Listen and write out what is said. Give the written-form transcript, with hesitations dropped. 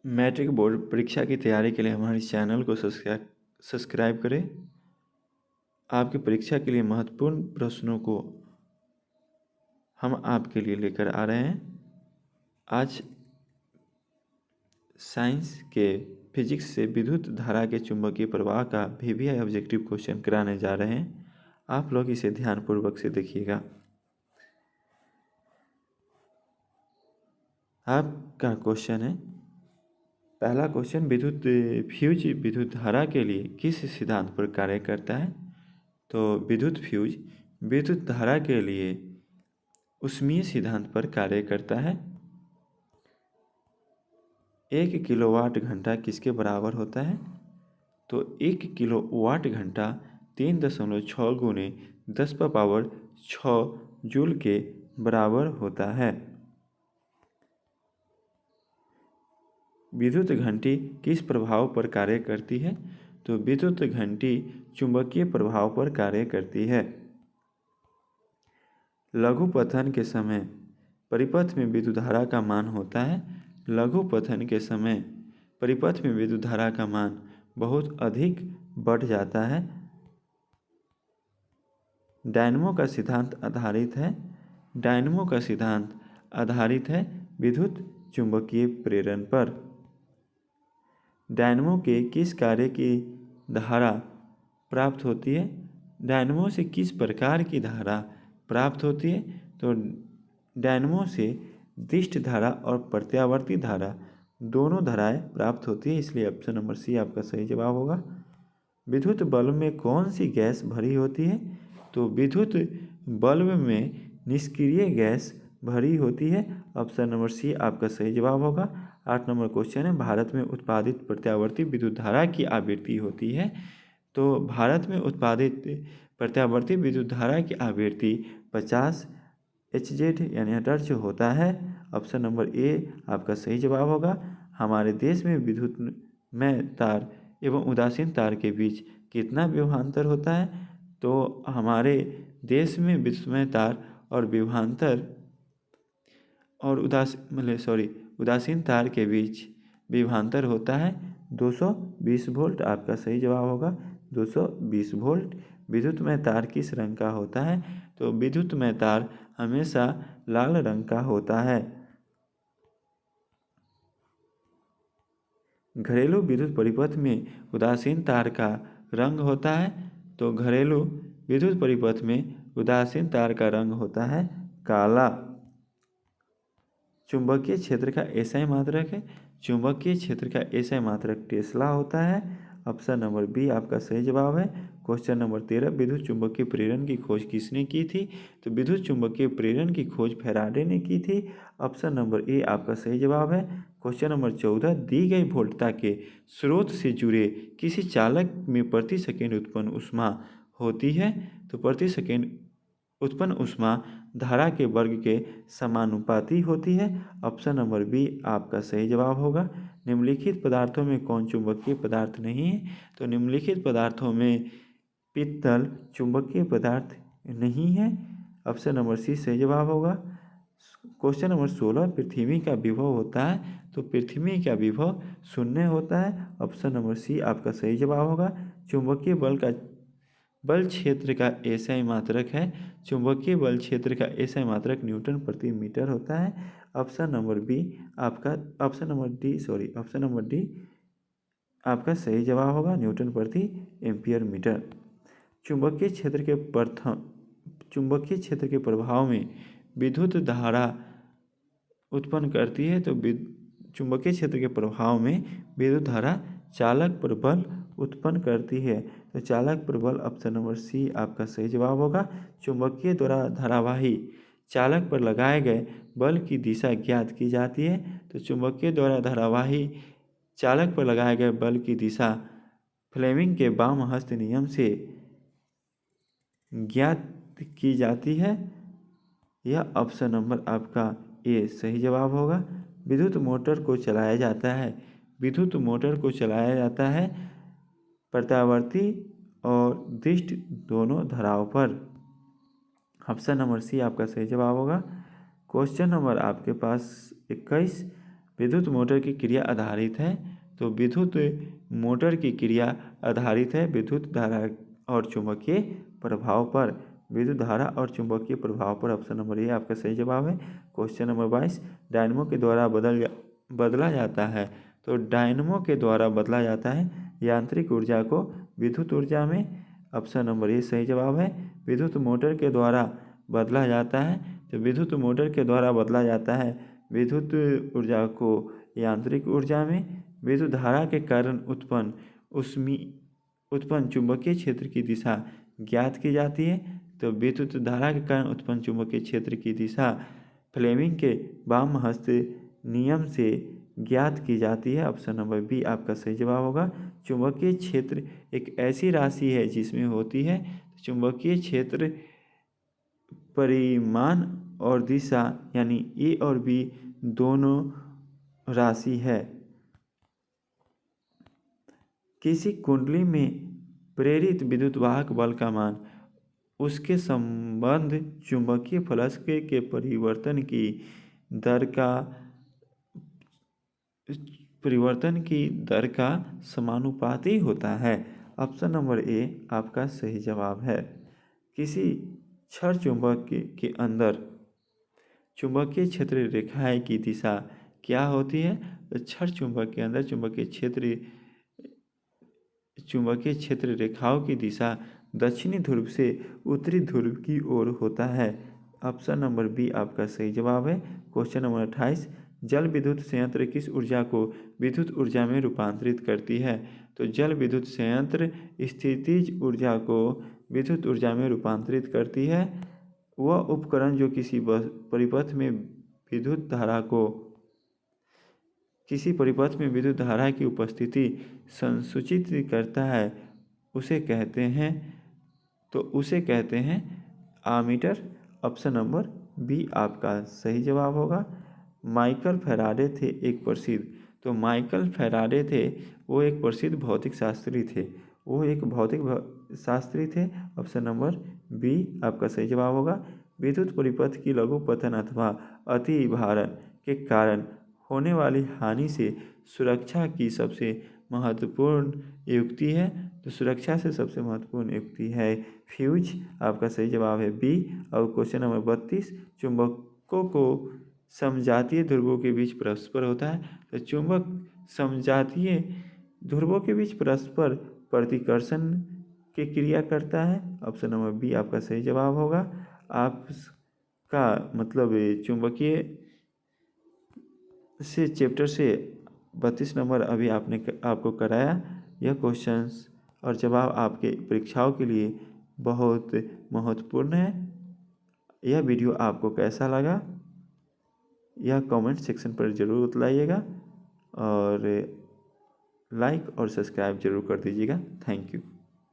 Matric board परीक्षा की तैयारी के लिए हमारे चैनल को सब्सक्राइब करें। आपकी परीक्षा के लिए महत्वपूर्ण प्रश्नों को हम आपके लिए लेकर आ रहे हैं। आज साइंस के फिजिक्स से विद्युत धारा के चुंबकीय प्रवाह का वीवीआई ऑब्जेक्टिव क्वेश्चन कराने जा रहे हैं। आप लोग इसे ध्यानपूर्वक से देखिएगा। आपका क्वेश्चन है, पहला क्वेश्चन, फ्यूज विद्युत धारा के लिए किस सिद्धांत पर कार्य करता है? तो विद्युत फ्यूज विद्युत धारा के लिए ऊष्मीय सिद्धांत पर कार्य करता है। 1 किलोवाट घंटा किसके बराबर होता है? तो 1 किलोवाट घंटा 3.6 गुने 10⁻6 जूल के बराबर होता है। विद्युत घंटी किस प्रभाव पर कार्य करती है? तो विद्युत घंटी चुंबकीय प्रभाव पर कार्य करती है। लघु पतन के समय परिपथ में विद्युत धारा का मान होता है। लघु पतन के समय परिपथ में विद्युत धारा का मान बहुत अधिक बढ़ जाता है। डायनमो का सिद्धांत आधारित है। डायनमो का सिद्धांत आधारित है विद्युत चुंबकीय प्रेरण पर। डायनमो के किस कार्य की धारा प्राप्त होती है? डायनमो से किस प्रकार की धारा प्राप्त होती है? तो डायनमो से दिष्ट धारा और प्रत्यावर्ती धारा दोनों धाराएं प्राप्त होती है, इसलिए ऑप्शन नंबर सी आपका सही जवाब होगा। विद्युत बल्ब में कौन सी गैस भरी होती है? तो विद्युत बल्ब में निष्क्रिय गैस भरी होती है। ऑप्शन नंबर सी आपका सही जवाब होगा। 8 नंबर क्वेश्चन है, भारत में उत्पादित प्रत्यावर्ती विद्युत धारा की आवृत्ति होती है। तो भारत में उत्पादित प्रत्यावर्ती विद्युत धारा की आवृत्ति 50 Hz यानी हर्ट्ज होता है। ऑप्शन नंबर ए आपका सही जवाब होगा। हमारे देश में विद्युत में तार एवं उदासीन तार के बीच कितना विभवांतर होता है? तो हमारे देश में विद्युतमय तार और विभवांतर और उदासीन तार के बीच विभवांतर होता है 220 वोल्ट। आपका सही जवाब होगा 220 वोल्ट। विद्युतमय तार किस रंग का होता है? तो विद्युतमय तार हमेशा लाल रंग का होता है। घरेलू विद्युत परिपथ में उदासीन तार का रंग होता है। तो घरेलू विद्युत परिपथ में उदासीन तार का रंग होता है काला। चुंबकीय क्षेत्र का एसआई मात्रक है। चुंबकीय क्षेत्र का एसआई मात्रक टेस्ला होता है। ऑप्शन नंबर बी आपका सही जवाब है। क्वेश्चन नंबर 13, विद्युत चुंबकीय प्रेरण की खोज किसने की थी? तो विद्युत चुंबकीय प्रेरण की खोज फैराडे ने की थी। ऑप्शन नंबर ए आपका सही जवाब है। क्वेश्चन नंबर 14, दी गई वोल्टता के स्रोत से जुड़े किसी चालक में प्रति सेकेंड उत्पन्न ऊष्मा होती है? तो प्रति सेकेंड उत्पन्न ऊष्मा धारा के वर्ग के समानुपाती होती है। ऑप्शन नंबर बी आपका सही जवाब होगा। निम्नलिखित पदार्थों में कौन चुंबकीय पदार्थ नहीं है? तो निम्नलिखित पदार्थों में पित्तल चुंबकीय पदार्थ नहीं है। ऑप्शन नंबर सी सही जवाब होगा। क्वेश्चन नंबर 16, पृथ्वी का विभव होता है? तो पृथ्वी का विभव 0 होता है। ऑप्शन नंबर सी आपका सही जवाब होगा। चुंबकीय बल क्षेत्र का एसआई मात्रक है। चुंबकीय बल क्षेत्र का एसआई मात्रक न्यूटन प्रति मीटर होता है। ऑप्शन नंबर डी आपका सही जवाब होगा, न्यूटन प्रति एम्पियर मीटर। चुंबकीय क्षेत्र के प्रभाव में विद्युत धारा उत्पन्न करती है। तो चुंबकीय क्षेत्र के प्रभाव में विद्युत धारा चालक पर बल उत्पन्न करती है। तो चालक पर बल ऑप्शन नंबर सी आपका सही जवाब होगा। चुंबकीय द्वारा धारावाही चालक पर लगाए गए बल की दिशा ज्ञात की जाती है। तो चुंबकीय द्वारा धारावाही चालक पर लगाए गए बल की दिशा फ्लेमिंग के वाम हस्त नियम से ज्ञात की जाती है। यह ऑप्शन नंबर आपका ए सही जवाब होगा। विद्युत मोटर को चलाया जाता है प्रत्यावर्ती और दिष्ट दोनों धाराओं पर। ऑप्शन नंबर सी आपका सही जवाब होगा। क्वेश्चन नंबर आपके पास 21, विद्युत मोटर की क्रिया आधारित है, तो विद्युत मोटर की क्रिया आधारित है विद्युत धारा और चुंबकीय प्रभाव पर। विद्युत धारा और चुंबकीय प्रभाव पर ऑप्शन नंबर ए आपका सही जवाब है। क्वेश्चन नंबर 22, डायनमो के द्वारा बदला जाता है, तो डायनमो के द्वारा बदला जाता है यांत्रिक ऊर्जा को विद्युत ऊर्जा में। ऑप्शन नंबर ए सही जवाब है। विद्युत मोटर के द्वारा बदला जाता है, तो विद्युत मोटर के द्वारा बदला जाता है विद्युत ऊर्जा को यांत्रिक ऊर्जा में। विद्युत धारा के कारण उत्पन्न चुंबकीय क्षेत्र की दिशा ज्ञात की जाती है, तो विद्युत धारा के कारण उत्पन्न चुंबकीय क्षेत्र की दिशा फ्लेमिंग के वाम हस्त नियम से ज्ञात की जाती है। ऑप्शन नंबर बी आपका सही जवाब होगा। चुंबकीय क्षेत्र एक ऐसी राशि है जिसमें होती है चुंबकीय क्षेत्र परिमाण और दिशा यानी ए और बी दोनों राशि है। किसी कुंडली में प्रेरित विद्युत वाहक बल का मान उसके संबंध चुंबकीय फ्लक्स के परिवर्तन की दर का समानुपाती होता है। ऑप्शन नंबर ए आपका सही जवाब है। किसी क्षण चुंबक के अंदर चुंबकीय क्षेत्र रेखाएं की दिशा क्या होती है? तो क्षण चुंबक के अंदर चुंबकीय क्षेत्र रेखाओं की दिशा दक्षिणी ध्रुव से उत्तरी ध्रुव की ओर होता है। ऑप्शन नंबर बी आपका सही जवाब है। क्वेश्चन नंबर 28, जल विद्युत संयंत्र किस ऊर्जा को विद्युत ऊर्जा में रूपांतरित करती है? तो जल विद्युत संयंत्र स्थितिज ऊर्जा को विद्युत ऊर्जा में रूपांतरित करती है। वह उपकरण जो किसी परिपथ में विद्युत धारा की उपस्थिति संसूचित करता है उसे कहते हैं आमीटर। ऑप्शन नंबर बी आपका सही जवाब होगा। माइकल फैराडे थे एक प्रसिद्ध भौतिक शास्त्री थे। ऑप्शन नंबर बी आपका सही जवाब होगा। विद्युत परिपथ की लघुपतन अथवा अति भारण के कारण होने वाली हानि से सुरक्षा की सबसे महत्वपूर्ण युक्ति है, तो सुरक्षा से सबसे महत्वपूर्ण युक्ति है फ्यूज। आपका सही जवाब है बी। और क्वेश्चन नंबर 32, चुंबकों को समजातीय ध्रुवों के बीच परस्पर होता है, तो चुंबक समजातीय ध्रुवों के बीच परस्पर प्रतिकर्षण की क्रिया करता है। ऑप्शन नंबर बी आपका सही जवाब होगा। आपका मतलब चुंबकीय से चैप्टर से 32 नंबर अभी आपको कराया। यह क्वेश्चंस और जवाब आपके परीक्षाओं के लिए बहुत महत्वपूर्ण है। यह वीडियो आपको कैसा लगा यह कमेंट सेक्शन पर ज़रूर बताइएगा और लाइक और सब्सक्राइब जरूर कर दीजिएगा। Thank you.